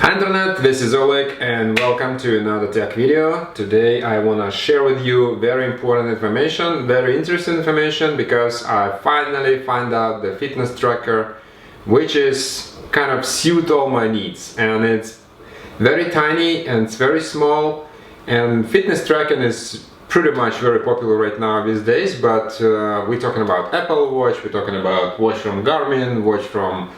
Hi Internet, this is Oleg and welcome to another tech video. Today I want to share with you very important information, very interesting information, because I finally find out the fitness tracker which is kind of suit all my needs, and it's very tiny and it's very small, and fitness tracking is pretty much very popular right now these days, but we're talking about Apple Watch, we're talking about watch from Garmin, watch from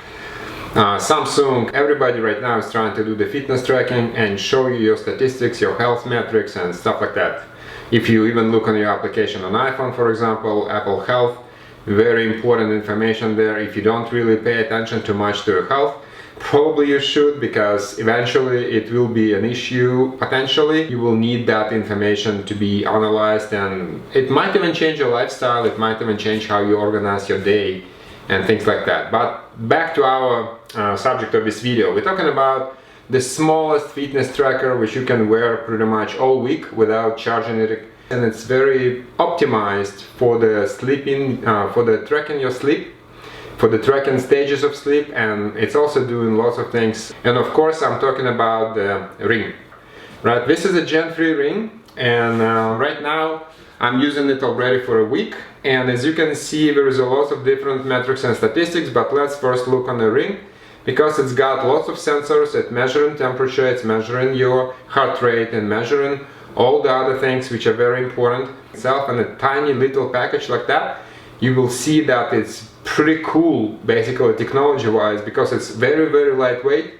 Samsung. Everybody right now is trying to do the fitness tracking and show you your statistics, your health metrics and stuff like that. If you even look on your application on iPhone, for example, Apple Health, very important information there. If you don't really pay attention too much to your health, probably you should, because eventually it will be an issue. Potentially you will need that information to be analyzed, and it might even change your lifestyle, it might even change how you organize your day and things like that. But back to our subject of this video, we're talking about the smallest fitness tracker which you can wear pretty much all week without charging it, and it's very optimized for the sleeping, for the tracking your sleep, for the tracking stages of sleep, and it's also doing lots of things. And of course I'm talking about the ring, right? This is a Gen 3 ring, and right now I'm using it already for a week, and as you can see there is a lot of different metrics and statistics. But let's first look on the ring, because it's got lots of sensors. It's measuring temperature, it's measuring your heart rate, and measuring all the other things which are very important itself. In a tiny little package like that, you will see that it's pretty cool, basically technology wise, because it's very lightweight.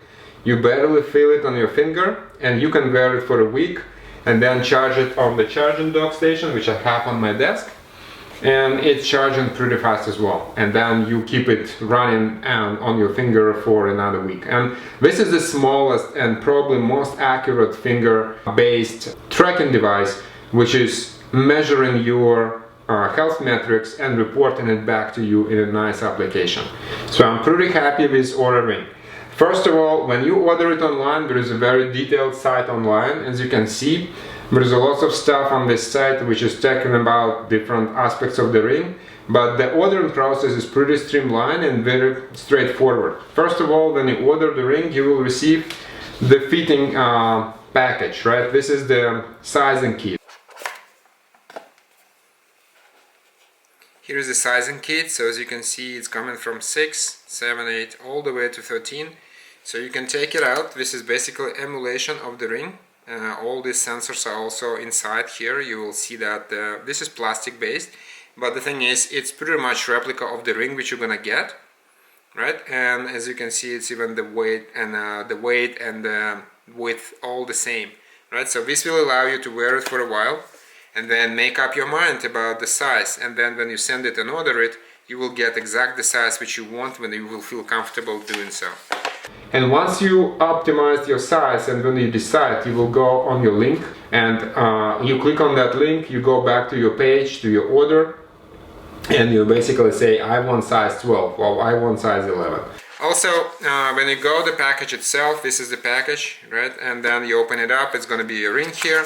You barely feel it on your finger, and you can wear it for a week and then charge it on the charging dock station, which I have on my desk, and it's charging pretty fast as well. And then you keep it running on your finger for another week. And this is the smallest and probably most accurate finger-based tracking device, which is measuring your health metrics and reporting it back to you in a nice application. So I'm pretty happy with Oura Ring. First of all, when you order it online, there is a very detailed site online. As you can see, there is a lot of stuff on this site which is talking about different aspects of the ring, but the ordering process is pretty streamlined and very straightforward. First of all, when you order the ring, you will receive the fitting package, right? This is the sizing kit. Here is the sizing kit. So as you can see, it's coming from 6, 7, 8 all the way to 13. So you can take it out. This is basically emulation of the ring. All these sensors are also inside here. You will see that this is plastic based, but the thing is, it's pretty much replica of the ring which you're gonna get, right? And as you can see, it's even the weight and the width all the same, right? So this will allow you to wear it for a while and then make up your mind about the size, and then when you send it and order it, you will get exact the size which you want when you will feel comfortable doing so. And once you optimize your size and when you decide, you will go on your link and you click on that link, you go back to your page, to your order, and you basically say, I want size 12 or I want size 11. Also, when you go the package itself, this is the package, right? And then you open it up, it's going to be a ring here.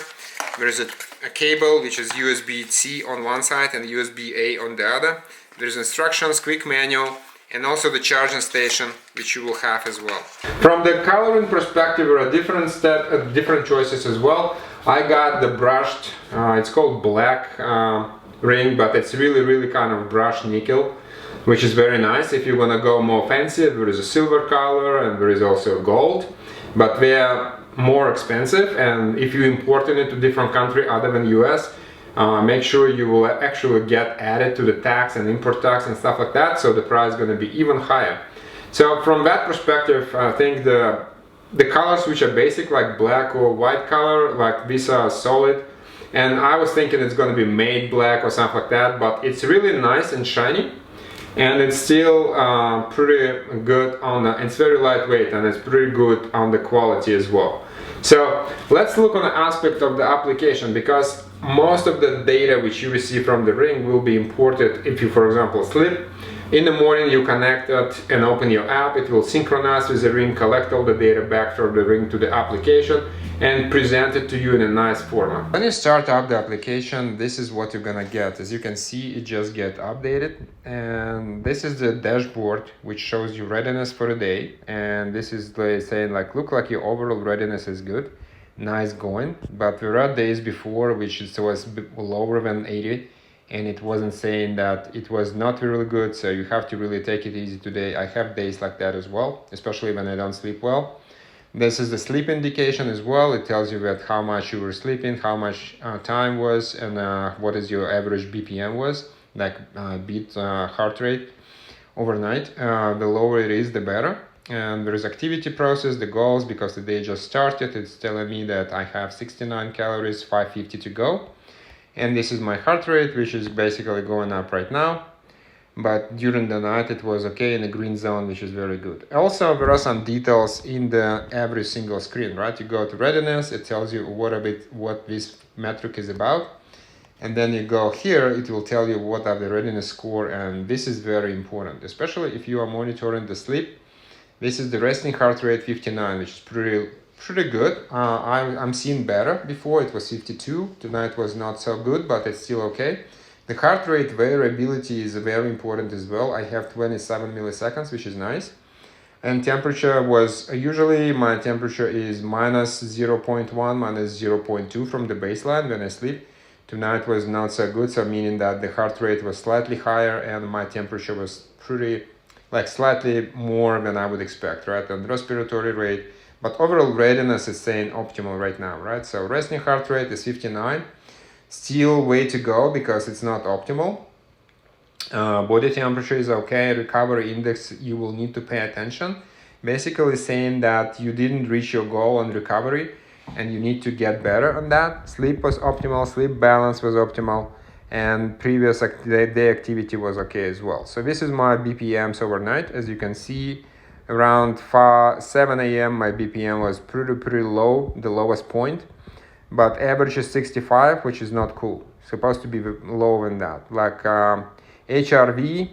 There is a cable which is USB-C on one side and USB-A on the other. There's instructions, quick manual, and also the charging station which you will have as well. From the coloring perspective, there are different choices as well. I got the brushed, it's called black ring, but it's really kind of brushed nickel, which is very nice. If you want to go more fancy, there is a silver color and there is also gold, but they are more expensive, and if you import it to different country other than US, make sure you will actually get added to the tax and import tax and stuff like that, so the price is going to be even higher. So from that perspective, I think the colors which are basic, like black or white color, like these are solid, and I was thinking it's going to be made black or something like that, but it's really nice and shiny, and it's still pretty good on the, it's very lightweight and it's pretty good on the quality as well. So let's look on the aspect of the application, because most of the data which you receive from the ring will be imported if you, for example, sleep In the morning you connect it and open your app, it will synchronize with the ring, collect all the data back from the ring to the application and present it to you in a nice format. When you start up the application, this is what you're gonna get. As you can see, it just get updated, and this is the dashboard which shows you readiness for the day, and this is saying like, look like your overall readiness is good, nice going. But there are days before which it was lower than 80, and it wasn't saying that it was not really good, so you have to really take it easy today. I have days like that as well, especially when I don't sleep well. This is the sleep indication as well. It tells you that how much you were sleeping, how much time was, and what is your average BPM was, like beat heart rate overnight. The lower it is, the better. And there is activity process, the goals, because the day just started. It's telling me that I have 69 calories, 550 to go. And this is my heart rate, which is basically going up right now. But during the night it was okay in the green zone, which is very good. Also, there are some details in the every single screen, right? You go to readiness, it tells you what this metric is about. And then you go here, it will tell you what are the readiness score, and this is very important, especially if you are monitoring the sleep. This is the resting heart rate 59, which is pretty good. I'm seeing better. Before it was 52, tonight was not so good, but it's still okay. The heart rate variability is very important as well. I have 27 milliseconds, which is nice. And temperature was, usually my temperature is minus 0.1, minus 0.2 from the baseline when I sleep. Tonight was not so good, so meaning that the heart rate was slightly higher and my temperature was slightly more than I would expect, right? And respiratory rate, but overall readiness is saying optimal right now, right? So resting heart rate is 59. Still way to go because it's not optimal. Body temperature is okay. Recovery index, you will need to pay attention. Basically saying that you didn't reach your goal on recovery and you need to get better on that. Sleep was optimal, sleep balance was optimal, and previous day activity was okay as well. So this is my BPMs overnight. As you can see, around 7 a.m. my BPM was pretty low, the lowest point. But average is 65, which is not cool. Supposed to be lower than that. Like HRV,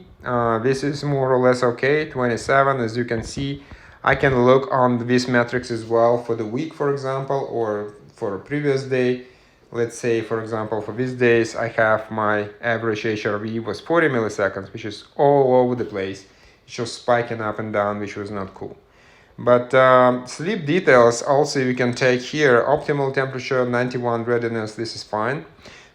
this is more or less okay, 27. As you can see, I can look on these metrics as well for the week, for example, or for a previous day. Let's say, for example, for these days, I have my average HRV was 40 milliseconds, which is all over the place. It's just spiking up and down, which was not cool. But sleep details also you can take here. Optimal temperature, 91 readiness, this is fine.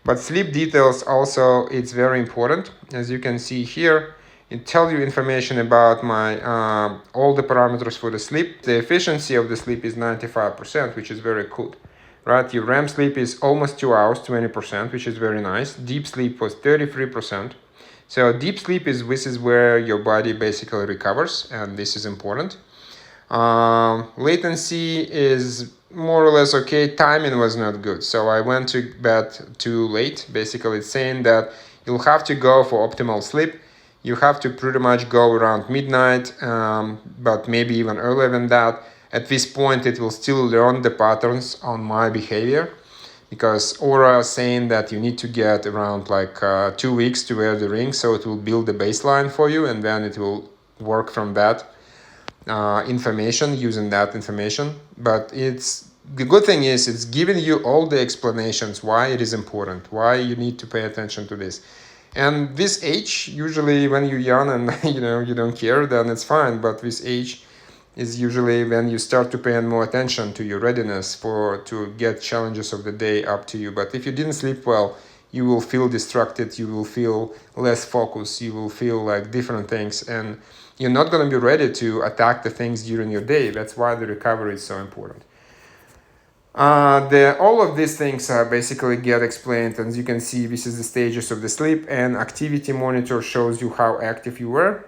But sleep details also, it's very important. As you can see here, it tells you information about my all the parameters for the sleep. The efficiency of the sleep is 95%, which is very good. Right, your REM sleep is almost 2 hours, 20%, which is very nice. Deep sleep was 33%. So deep sleep this is where your body basically recovers, and this is important. Latency is more or less okay. Timing was not good, so I went to bed too late. Basically, it's saying that you'll have to go for optimal sleep. You have to pretty much go around midnight, but maybe even earlier than that. At this point, it will still learn the patterns on my behavior, because Oura is saying that you need to get around 2 weeks to wear the ring, so it will build the baseline for you, and then it will work from that information, using that information. But the good thing is it's giving you all the explanations why it is important, why you need to pay attention to this. And this age, usually when you're young and you don't care, then it's fine. But this age is usually when you start to pay more attention to your readiness to get challenges of the day up to you. But if you didn't sleep well, you will feel distracted, you will feel less focused, you will feel like different things, and you're not going to be ready to attack the things during your day. That's why the recovery is so important. All of these things basically get explained. As you can see, this is the stages of the sleep, and activity monitor shows you how active you were.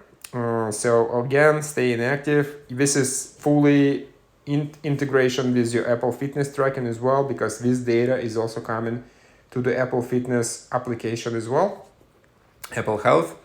So again, staying active. This is fully integration with your Apple Fitness tracking as well, because this data is also coming to the Apple Fitness application as well, Apple Health.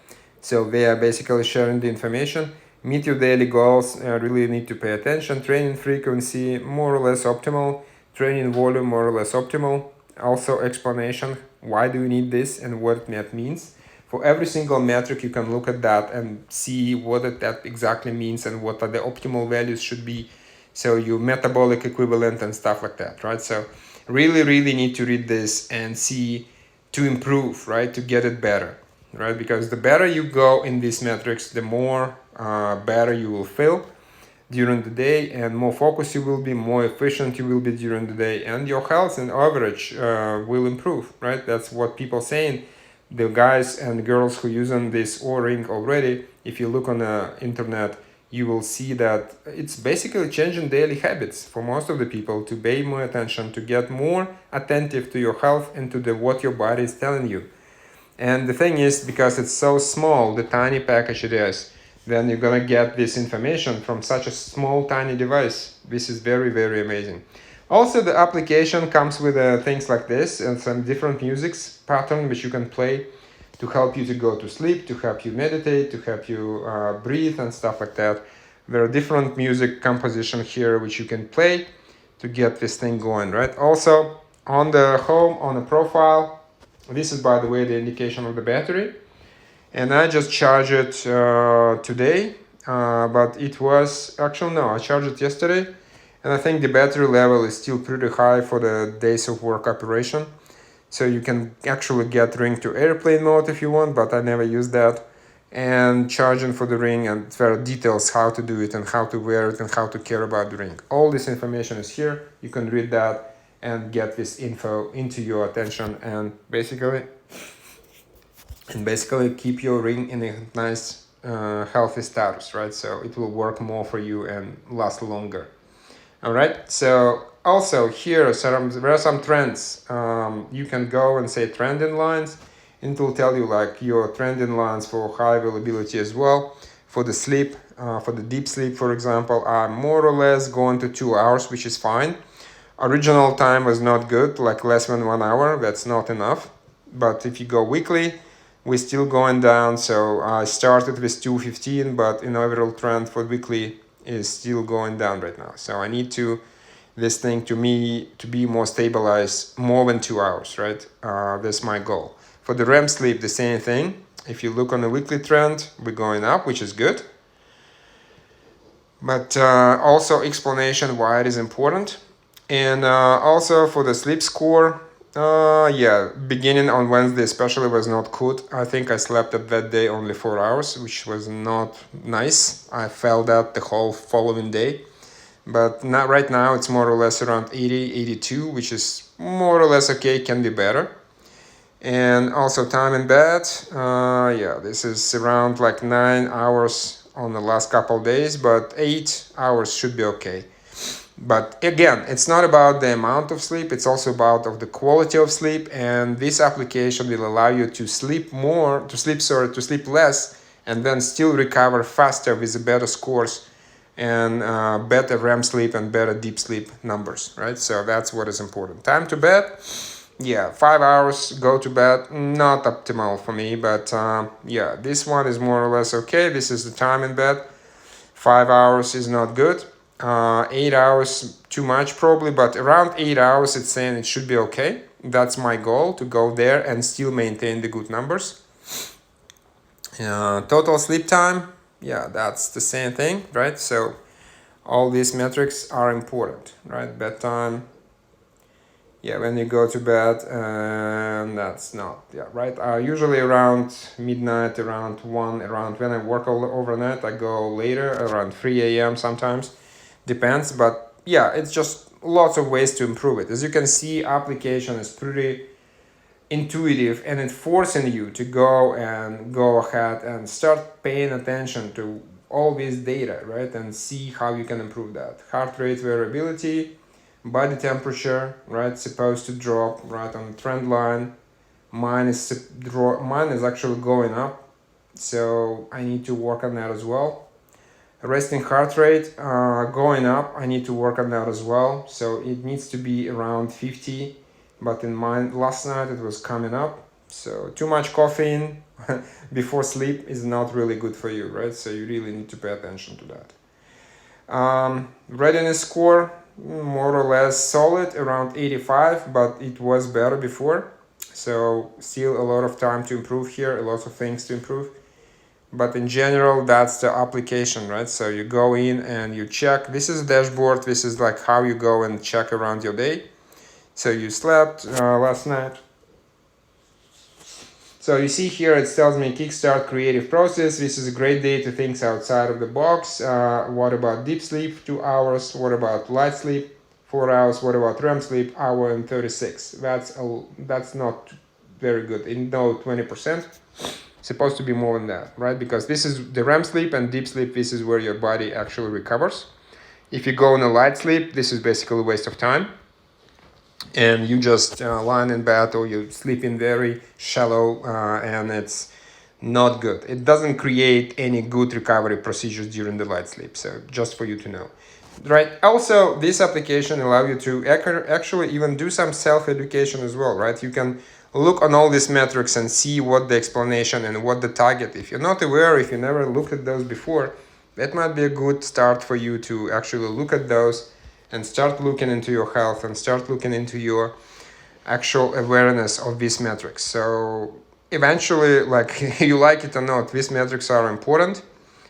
So they are basically sharing the information. Meet your daily goals, really need to pay attention. Training frequency, more or less optimal. Training volume, more or less optimal. Also explanation, why do you need this and what that means. For every single metric, you can look at that and see what that exactly means and what are the optimal values should be. So your metabolic equivalent and stuff like that, right? So really need to read this and see to improve, right? To get it better, right? Because the better you go in these metrics, the more better you will feel during the day, and more focused you will be, more efficient you will be during the day, and your health and average will improve, right? That's what people saying. The guys and girls who using this Oura Ring already, if you look on the internet, you will see that it's basically changing daily habits for most of the people to pay more attention, to get more attentive to your health and to the what your body is telling you. And the thing is, because it's so small, the tiny package it is, then you're gonna get this information from such a small tiny device. This is very amazing. Also, the application comes with things like this and some different music pattern which you can play to help you to go to sleep, to help you meditate, to help you breathe and stuff like that. There are different music composition here which you can play to get this thing going, right? Also, on the home, on the profile, this is, by the way, the indication of the battery. And I just charged it today, but it was, actually no, I charged it yesterday. And I think the battery level is still pretty high for the days of work operation. So you can actually get Ring to airplane mode if you want, but I never used that. And charging for the Ring, and there are details how to do it and how to wear it and how to care about the Ring. All this information is here. You can read that and get this info into your attention and basically keep your Ring in a nice healthy status, right? So it will work more for you and last longer. All right, so also here there are some trends. You can go and say trending lines, and it will tell you like your trending lines for high availability as well. For the sleep, for the deep sleep, for example, I'm more or less going to 2 hours, which is fine. Original time was not good, like less than 1 hour, that's not enough. But if you go weekly, we're still going down. So I started with 2:15, but in overall trend for weekly is still going down right now. So I need this thing to be more stabilized, more than 2 hours, right? That's my goal. For the REM sleep, the same thing. If you look on the weekly trend, we're going up, which is good. But also explanation why it is important. And also for the sleep score, yeah, beginning on Wednesday especially was not good. I think I slept at that day only 4 hours, which was not nice. I felt that the whole following day. But not right now, it's more or less around 80, 82, which is more or less okay, can be better. And also time in bed, yeah, this is around like 9 hours on the last couple of days, but 8 hours should be okay. But again, it's not about the amount of sleep, it's also about of the quality of sleep, and this application will allow you to sleep less, and then still recover faster with the better scores and better REM sleep and better deep sleep numbers, right? So that's what is important. Time to bed, yeah, 5 hours, go to bed, not optimal for me, but yeah, this one is more or less okay. This is the time in bed. 5 hours is not good. 8 hours too much probably, but around 8 hours it's saying it should be okay. That's my goal, to go there and still maintain the good numbers. Total sleep time, yeah, that's the same thing, right? So all these metrics are important, right? Bedtime, yeah, when you go to bed, and that's not, yeah, right? Usually around midnight, around 1, around when I work overnight, I go later, around 3 a.m. sometimes. Depends, but yeah, it's just lots of ways to improve it. As you can see, application is pretty intuitive, and it's forcing you to go ahead and start paying attention to all this data, right? And see how you can improve that. Heart rate variability, body temperature, right? Supposed to drop right on the trend line. Mine is actually going up, so I need to work on that as well. Resting heart rate going up, I need to work on that as well. So it needs to be around 50, but in mine last night it was coming up. So too much caffeine before sleep is not really good for you, right? So you really need to pay attention to that. Readiness score, more or less solid, around 85, but it was better before. So still a lot of time to improve here, a lot of things to improve. But in general, that's the application, right? So you go in and you check. This is a dashboard. This is like how you go and check around your day. So you slept last night. So you see here it tells me kickstart creative process. This is a great day to think outside of the box. What about deep sleep? 2 hours. What about light sleep? 4 hours. What about REM sleep? Hour and 36. That's not very good. In no 20%. Supposed to be more than that, right? Because this is the REM sleep and deep sleep. This is where your body actually recovers. If you go in a light sleep, this is basically a waste of time. And you just lie in bed or you sleep in very shallow and it's not good. It doesn't create any good recovery procedures during the light sleep. So just for you to know, right? Also, this application allows you to actually even do some self-education as well, right? You can look on all these metrics and see what the explanation and what the target. If you're not aware, if you never looked at those before, that might be a good start for you to actually look at those and start looking into your health and start looking into your actual awareness of these metrics. So eventually, like you like it or not, these metrics are important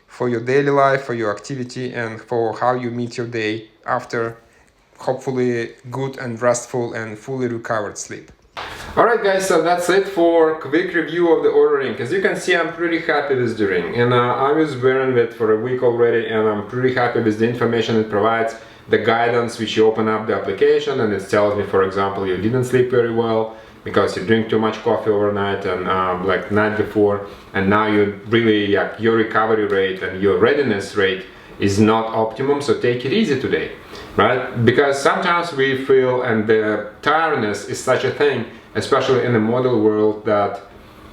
for your daily life, for your activity, and for how you meet your day after hopefully good and restful and fully recovered sleep. Alright guys, so that's it for quick review of the Oura Ring. As you can see, I'm pretty happy with the ring, and I was wearing it for a week already, and I'm pretty happy with the information it provides, the guidance which you open up the application and it tells me, for example, you didn't sleep very well because you drink too much coffee overnight and like night before, and now you really, your recovery rate and your readiness rate is not optimum, so take it easy today, right? Because sometimes we feel, and the tiredness is such a thing, especially in the model world, that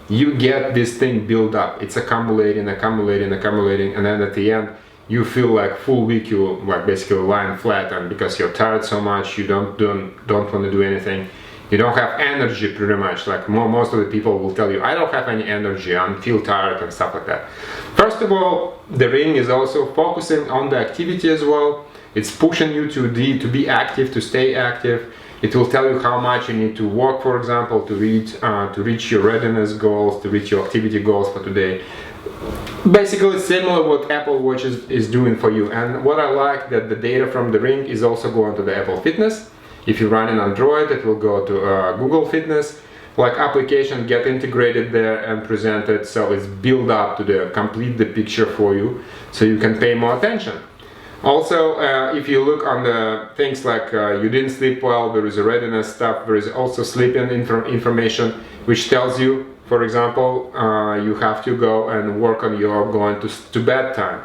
you get this thing built up. It's accumulating, and then at the end you feel like full week, you like basically lying flat, and because you're tired so much, you don't want to do anything. You don't have energy pretty much. Like most of the people will tell you, I don't have any energy, I feel tired and stuff like that. First of all, the ring is also focusing on the activity as well. It's pushing you to be active, to stay active. It will tell you how much you need to walk, for example, to reach your readiness goals, to reach your activity goals for today. Basically similar what Apple Watch is doing for you. And what I like, that the data from the ring is also going to the Apple Fitness. If you run an Android, it will go to Google Fitness. Like application get integrated there and presented, so it's built up to complete the picture for you, so you can pay more attention. Also, if you look on the things like you didn't sleep well, there is a readiness stuff, there is also sleeping information which tells you, for example, you have to go and work on your going to bed time,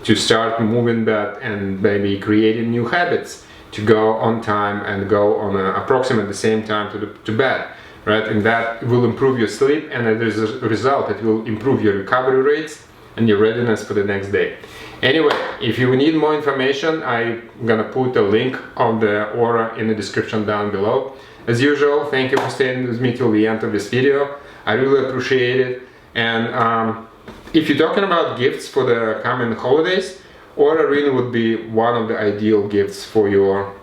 to start moving bed and maybe creating new habits, to go on time and go on approximately the same time to bed, right? And that will improve your sleep, and as a result it will improve your recovery rates and your readiness for the next day. Anyway, if you need more information, I'm gonna put a link of the Oura in the description down below. As usual, thank you for staying with me till the end of this video. I really appreciate it. And if you're talking about gifts for the coming holidays, Oura Ring would be one of the ideal gifts for your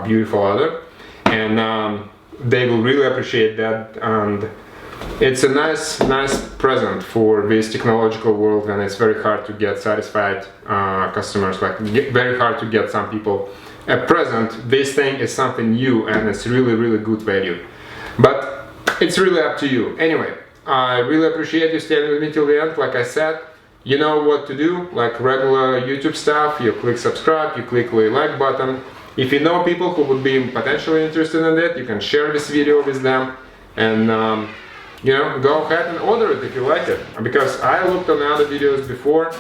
beautiful other, and they will really appreciate that. And it's a nice present for this technological world, and it's very hard to get satisfied customers, like very hard to get some people a present. This thing is something new and it's really good value, but it's really up to you. Anyway, I really appreciate you staying with me till the end. Like I said, you know what to do, like regular YouTube stuff. You click subscribe, you click the like button. If you know people who would be potentially interested in that, you can share this video with them, and you know, go ahead and order it if you like it. Because I looked on other videos before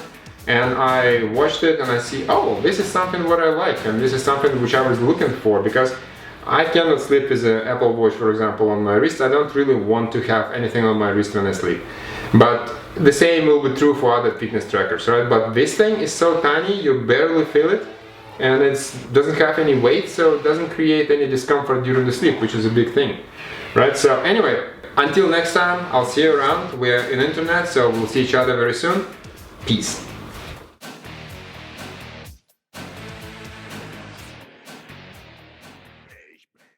and I watched it and I see, oh, this is something what I like, and this is something which I was looking for, because I cannot sleep with an Apple Watch, for example, on my wrist. I don't really want to have anything on my wrist when I sleep. But the same will be true for other fitness trackers, right? But this thing is so tiny, you barely feel it, and it doesn't have any weight, so it doesn't create any discomfort during the sleep, which is a big thing, right? So anyway, until next time, I'll see you around. We're in internet, so we'll see each other very soon. Peace.